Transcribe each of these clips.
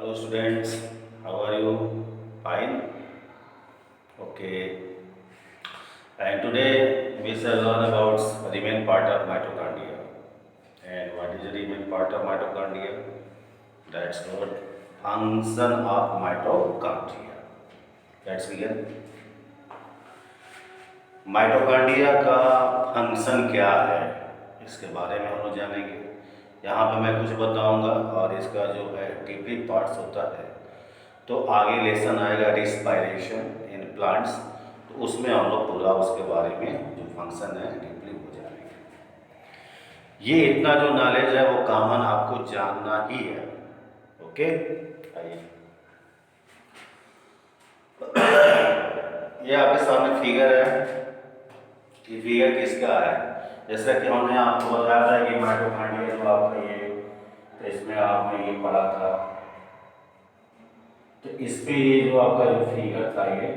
Hello students, how are you? Fine? Okay. And today we shall learn about the main part of mitochondria. And what is the main part of mitochondria? That's called function of mitochondria. Let's begin. Mitochondria का function क्या है, इसके बारे में हम लोग जानेंगे। यहाँ पे मैं कुछ बताऊंगा और इसका जो है डीपली पार्ट्स होता है, तो आगे लेसन आएगा रिस्पायरेशन इन प्लांट्स, तो उसमें हम लोग पूरा उसके बारे में जो फंक्शन है डीपली हो जाएंगे। ये इतना जो नॉलेज है वो कॉमन आपको जानना ही है। ओके, आइए। ये आपके सामने फिगर है। ये फिगर किसका है? जैसा कि हमने आपको बताया था कि माइटोकॉन्ड्रिया जो आपका ये, तो इसमें आपने ये पढ़ा था, तो इस पे ये जो आपका जो फिगर था ये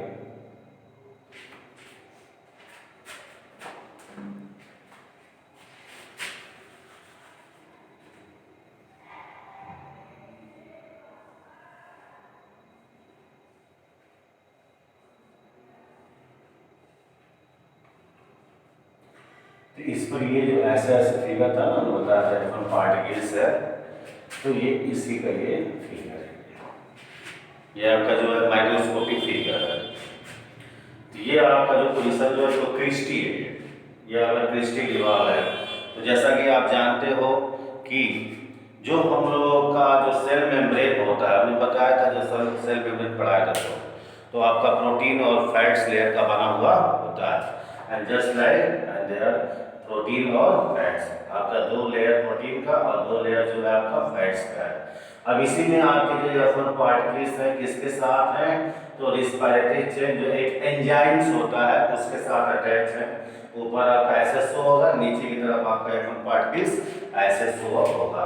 तो इस पर ये जो ऐसा ऐसा फिगर था ना, बताया था डिफरेंट पार्टिकल्स है, तो ये इसी का ये फिगर है। ये आपका जो है माइक्रोस्कोपिक फिगर है। तो ये आपका जो पोजीशन जो है तो क्रिस्टी है। ये आपका क्रिस्टी दीवार है। तो जैसा कि आप जानते हो कि जो हम लोगों का जो सेल मेम्ब्रेन होता है, हमने बताया था जो सेल मेम्ब्रेन पढ़ाया था, तो आपका प्रोटीन और फैट्स लेयर का बना हुआ होता है। And just like there protein और फैट्स, आपका दो लेयर प्रोटीन का और दो लेयर जो है आपका फैट्स का है। अब इसी में आपके जो एफ पार्टिकल्स है किसके साथ हैं, तो रिस्पायरेटरी चेन जो एक एंजाइम्स होता है उसके साथ अटैच है। ऊपर आपका ऐसे शो होगा, नीचे की तरफ आपका एफ पार्टिकल्स ऐसे शो होगा।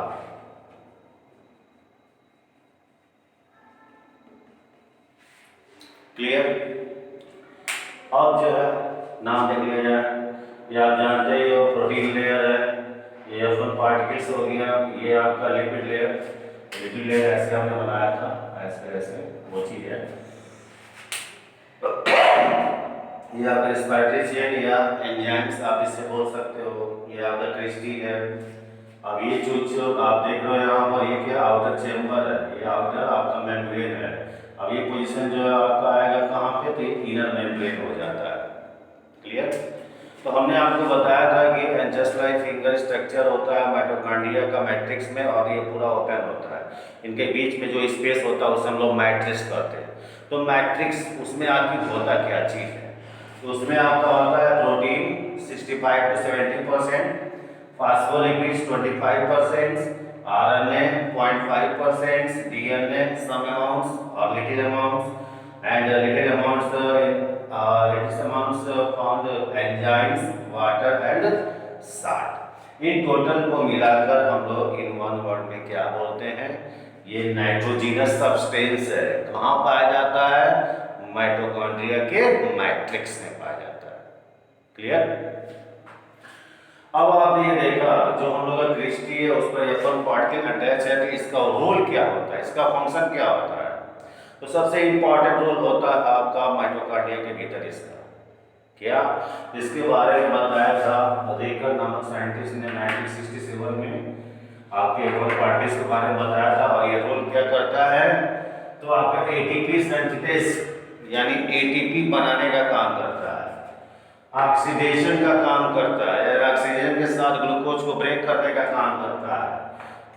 क्लियर? अब जो है नाम देख लिया जाए। ये आप जानते ही हो प्रोटीन लेयर है, ये एफ पार्टिकल्स हो गया, ये आपका लिपिड लेयर। लिपिड लेयर ऐसे हमने बनाया था, ऐसे ऐसे वो चीज है। ये आपका रेस्पिरेटरी चेन या एंजाइम्स आप इससे बोल सकते हो। ये आपका क्रिस्टी है। अब ये जो आप देख रहे हो यहाँ पर, ये क्या आउटर चेम्बर है, ये आउटर आपका मेम्ब्रेन है। अब ये पोजीशन जो है आपका आएगा कहाँ पे, तो इनर मेम्ब्रेन हो जाता है। क्लियर? तो हमने आपको बताया था कि जस्ट लाइक फिंगर स्ट्रक्चर होता है माइटोकॉन्ड्रिया का मैट्रिक्स में, और ये पूरा ओपन होता है। इनके बीच में जो स्पेस होता है उसे हम लोग मैट्रिक्स कहते हैं। तो मैट्रिक्स उसमें आखिर होता क्या चीज़ है, तो उसमें आपका होता है protein 65 to 70%, phospholipids 25%, RNA 0.5%, DNA some amounts or little amounts, and little amounts found enzymes, water and salt। In total को मिलाकर हम लोग इन वन वर्ड में क्या बोलते हैं, ये नाइट्रोजिनस सब्सटेंस है। कहाँ पाया जाता है? माइटोकॉन्ड्रिया के मैट्रिक्स में पाया जाता है। क्लियर? अब आपने ये देखा जो हम लोग का क्रिस्टी है उस पर एफ1 पार्टिकल अटैच है, तो इसका रोल क्या होता है, इसका फंक्शन क्या होता है? तो सबसे इंपॉर्टेंट रोल होता है आपका माइटोकॉन्ड्रिया के भीतर इसका क्या, इसके बारे में बताया था रेकर नामक साइंटिस्ट ने 1967 में आपके एफ1 पार्टिकल्स के बारे में बताया था। और ये रोल क्या करता है, तो आपका एटीपी सिंथेसिस यानी एटीपी बनाने का काम करता है, ऑक्सीडेशन का काम करता है, ऑक्सीजन के साथ ग्लूकोज को ब्रेक करने का काम करता है,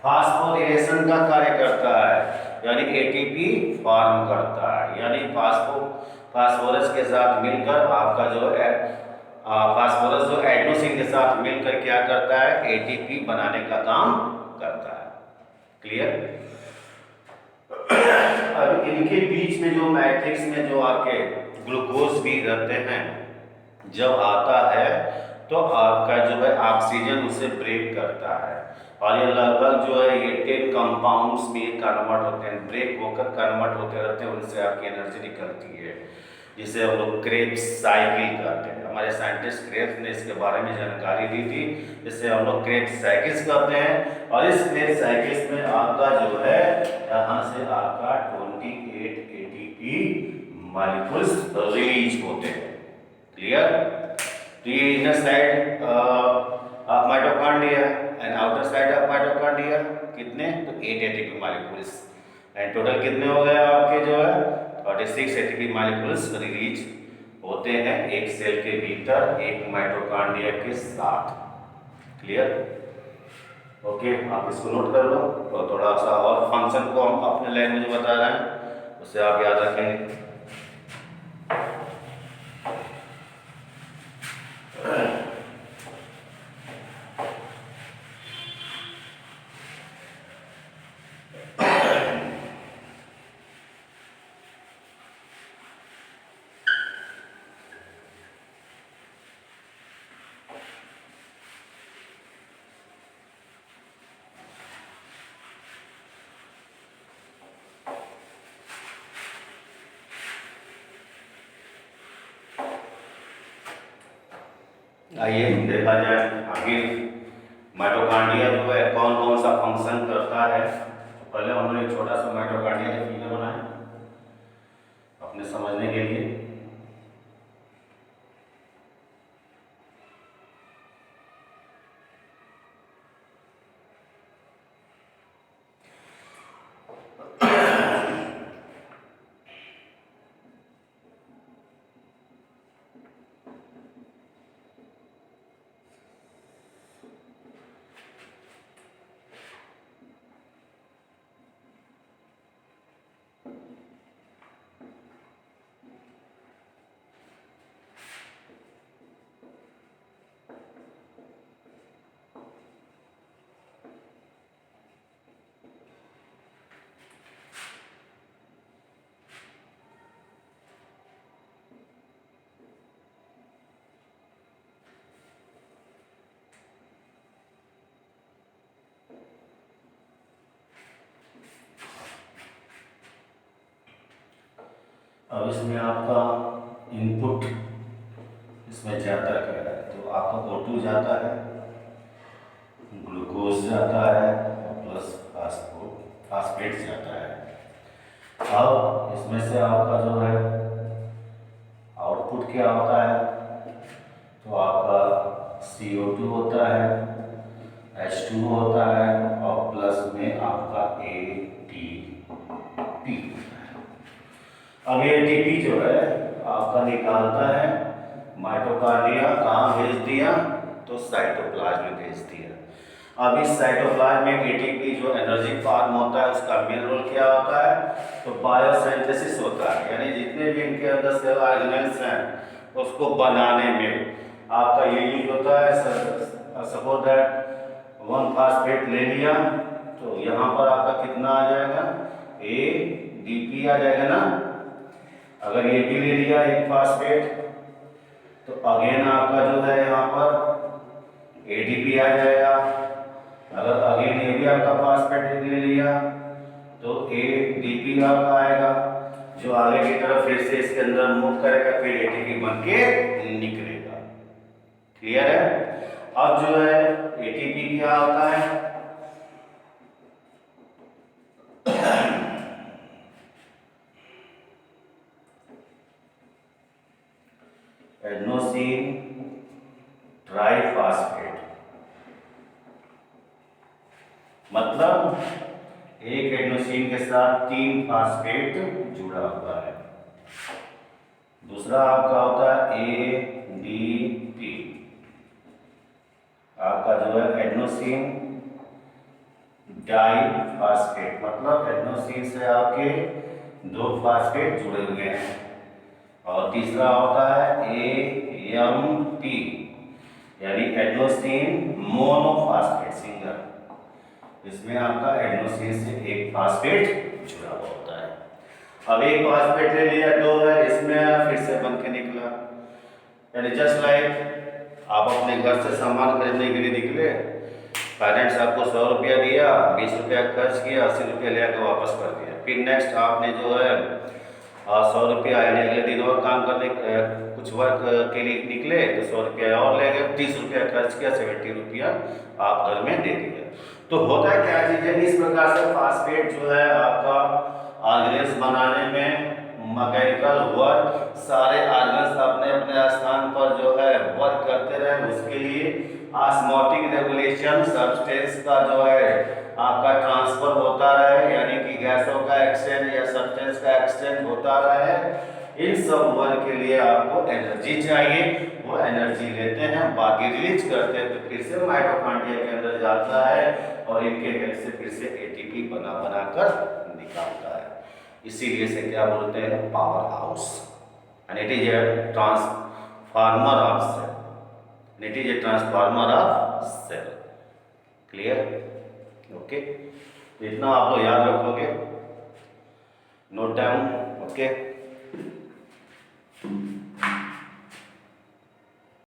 फास्फोरिलेशन का कार्य करता है, यानी एटीपी फॉर्म करता है, यानी फास्फोरस के साथ मिलकर आपका जो है फास्फोरस जो एडेनोसिन के साथ मिलकर क्या करता है, एटीपी बनाने का काम करता है। क्लियर? अब इनके बीच में जो मैट्रिक्स में जो आपके ग्लूकोज भी रहते हैं, जब आता है तो आपका जो है ऑक्सीजन उसे ब्रेक करता है, और ये लगभग जो है ये 10 कंपाउंड्स में कन्वर्ट होते हैं, ब्रेक होकर कन्वर्ट होते रहते हैं, उनसे आपकी एनर्जी निकलती है। जिसे हम लोग क्रेब्स साइकिल कहते हैं। हमारे साइंटिस्ट क्रेब्स ने इसके बारे में जानकारी दी थी, जिसे हम लोग क्रेब्स साइकिल्स कहते हैं। और इस क्रेब्स साइकिल्स में आपका जो है यहाँ से आपका 28 एटीपी मॉलिक्यूल्स रिलीज होते हैं। क्लियर? तो ये inner side of mitochondria and outer side of mitochondria कितने? तो 8 एटीपी मॉलिक्यूल्स। एंड टोटल कितने हो गए आपके जो है 46 एटीपी मॉलिक्यूल्स रिलीज होते हैं एक सेल के भीतर एक माइटोकॉन्ड्रिया के साथ। क्लियर? ओके, आप इसको नोट कर लो और थोड़ा सा और फंक्शन को हम अपने लैंग्वेज में बता रहे हैं, उससे आप याद रखेंगे। आइए देखा जाए आखिर माइटोकॉन्ड्रिया जो है कौन कौन सा फंक्शन करता है। तो पहले हम लोग एक छोटा सा माइटोकॉन्ड्रिया का फिगर बनाए अपने समझने के लिए। अब इसमें आपका इनपुट इसमें जाता क्या है? तो आपका O2 जाता है, ग्लूकोज जाता है प्लस फास्फेट जाता है। अब इसमें से आपका जो है आउटपुट क्या होता है? तो आपका CO2 होता है, H2 होता है और प्लस में आपका ATP। अब एटीपी जो है आपका निकालता है माइटोकॉन्ड्रिया, कहाँ भेज दिया? तो साइटोप्लाज्म में भेज दिया। अब इस साइटोप्लाज्म में एटीपी जो एनर्जी फॉर्म होता है उसका मेन रोल क्या होता है? तो बायोसिंथेसिस होता है, यानी जितने भी इनके अंदर सेल ऑर्गेनेल्स हैं उसको बनाने में आपका ये यूज होता है। सपोज दैट 1 फास्फेट ले लिया तो यहाँ पर आपका कितना आ जाएगा? ADP आ जाएगा ना। अगर ये भी ले लिया एक फास्फेट तो अगेन आपका जो है यहाँ पर ADP आ जाएगा। अगर अगेन ये भी आपका फास्फेट ले लिया तो ADP आपका आएगा, जो आगे की तरफ फिर से इसके अंदर मूव करेगा, फिर ATP बन के निकलेगा। क्लियर है? अब जो है ATP क्या होता है? एडेनोसिन ट्राइफॉस्फेट, मतलब एक एडेनोसिन के साथ 3 फास्फेट जुड़ा हुआ है। दूसरा आपका होता है ADP, आपका जो है एडेनोसिन डाइफॉस्फेट, मतलब एडेनोसिन से आपके 2 फास्फेट जुड़े हुए हैं। और तीसरा होता है AMP, यानी एडेनोसिन मोनोफॉस्फेट सिंगल, इसमें आपका एडेनोसिन से एक फास्फेट जुड़ा हुआ होता है। अब एक फास्फेट ले लिया, 2 है, इसमें फिर से बन के निकला। यानी जस्ट लाइक आप अपने घर से सामान खरीदने के लिए निकले, पेरेंट्स आपको 100 रुपया दिया, 20 रुपया खर्च किया, 80 रुपया ले आकर वापस कर दिया। फिर नेक्स्ट आपने जो है 100 रुपया, यानी अगले दिन और काम करने कुछ वर्क के लिए निकले तो 100 रुपया और ले गए, 30 रुपया खर्च किया, 70 रुपया आप घर में दे दिए। तो होता है क्या चीज़ें, इस प्रकार से फास्फेट जो है आपका ऑर्गेन्स बनाने में मैकेनिकल वर्क, सारे ऑर्गन्स अपने अपने स्थान पर जो है वर्क करते रहे, उसके लिए ऑस्मोटिक रेगुलेशन, सब्सटेंस का जो है आपका ट्रांसफर होता रहे, यानी कि गैसों का एक्सचेंज या सब्सटेंस का एक्सचेंज होता रहे। इन सब वर्क के लिए आपको एनर्जी चाहिए, वो एनर्जी लेते हैं, बाकी रिलीज करते हैं, तो फिर से माइटोकॉन्ड्रिया के अंदर जाता है और इनके हेल्प से फिर से एटीपी बना कर निकालता है। इसीलिए से क्या बोलते हैं, power house, and it is a transformer of cell, it is a transformer of cell. Clear? Okay, तो इतना आप लोग याद रखोगे, नोट डाउन। ओके।